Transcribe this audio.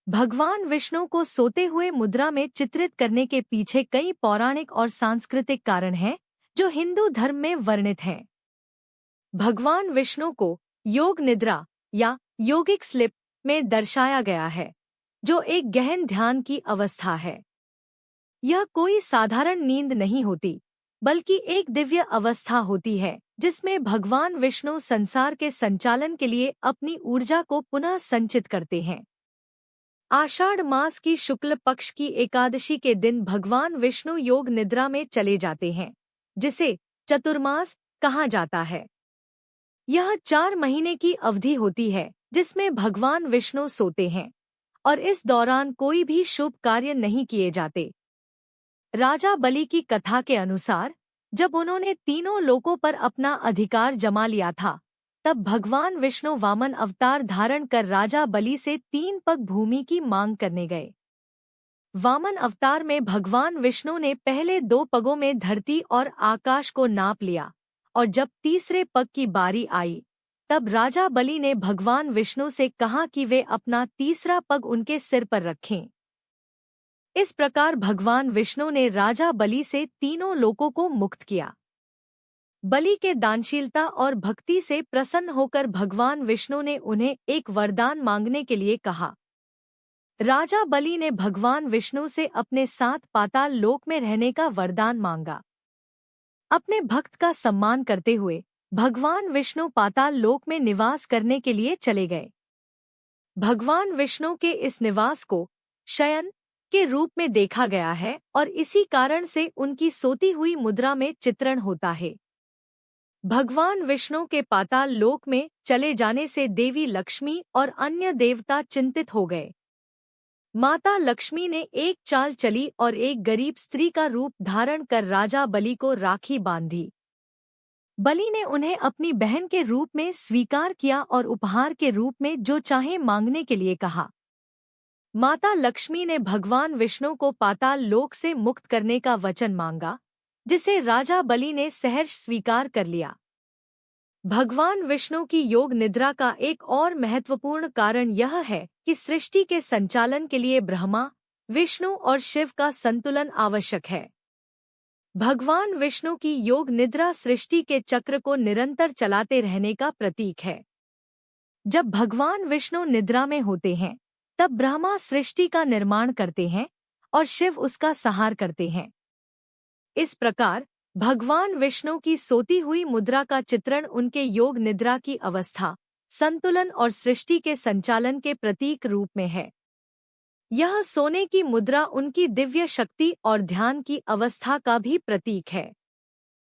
भगवान विष्णु को सोते हुए मुद्रा में चित्रित करने के पीछे कई पौराणिक और सांस्कृतिक कारण हैं, जो हिंदू धर्म में वर्णित हैं। भगवान विष्णु को योग निद्रा या योगिक स्लिप में दर्शाया गया है, जो एक गहन ध्यान की अवस्था है। यह कोई साधारण नींद नहीं होती, बल्कि एक दिव्य अवस्था होती है जिसमें भगवान विष्णु संसार के संचालन के लिए अपनी ऊर्जा को पुनः संचित करते हैं। आषाढ़ मास की शुक्ल पक्ष की एकादशी के दिन भगवान विष्णु योग निद्रा में चले जाते हैं, जिसे चतुर्मास कहा जाता है। यह 4 महीने की अवधि होती है जिसमें भगवान विष्णु सोते हैं और इस दौरान कोई भी शुभ कार्य नहीं किए जाते। राजा बलि की कथा के अनुसार जब उन्होंने तीनों लोकों पर अपना अधिकार जमा लिया था, तब भगवान विष्णु वामन अवतार धारण कर राजा बलि से 3 पग भूमि की मांग करने गए। वामन अवतार में भगवान विष्णु ने पहले 2 पगों में धरती और आकाश को नाप लिया, और जब तीसरे पग की बारी आई, तब राजा बलि ने भगवान विष्णु से कहा कि वे अपना तीसरा पग उनके सिर पर रखें। इस प्रकार भगवान विष्णु ने राजा बलि से तीनों लोकों को मुक्त किया। बलि के दानशीलता और भक्ति से प्रसन्न होकर भगवान विष्णु ने उन्हें एक वरदान मांगने के लिए कहा। राजा बलि ने भगवान विष्णु से अपने साथ पाताल लोक में रहने का वरदान मांगा। अपने भक्त का सम्मान करते हुए भगवान विष्णु पाताल लोक में निवास करने के लिए चले गए। भगवान विष्णु के इस निवास को शयन के रूप में देखा गया है और इसी कारण से उनकी सोती हुई मुद्रा में चित्रण होता है। भगवान विष्णु के पाताल लोक में चले जाने से देवी लक्ष्मी और अन्य देवता चिंतित हो गए। माता लक्ष्मी ने एक चाल चली और एक गरीब स्त्री का रूप धारण कर राजा बलि को राखी बांधी। बलि ने उन्हें अपनी बहन के रूप में स्वीकार किया और उपहार के रूप में जो चाहे मांगने के लिए कहा। माता लक्ष्मी ने भगवान विष्णु को पाताल लोक से मुक्त करने का वचन मांगा, जिसे राजा बलि ने सहर्ष स्वीकार कर लिया। भगवान विष्णु की योग निद्रा का एक और महत्वपूर्ण कारण यह है कि सृष्टि के संचालन के लिए ब्रह्मा, विष्णु और शिव का संतुलन आवश्यक है। भगवान विष्णु की योग निद्रा सृष्टि के चक्र को निरंतर चलाते रहने का प्रतीक है। जब भगवान विष्णु निद्रा में होते हैं, तब ब्रह्मा सृष्टि का निर्माण करते हैं और शिव उसका संहार करते हैं। इस प्रकार भगवान विष्णु की सोती हुई मुद्रा का चित्रण उनके योग निद्रा की अवस्था, संतुलन और सृष्टि के संचालन के प्रतीक रूप में है। यह सोने की मुद्रा उनकी दिव्य शक्ति और ध्यान की अवस्था का भी प्रतीक है।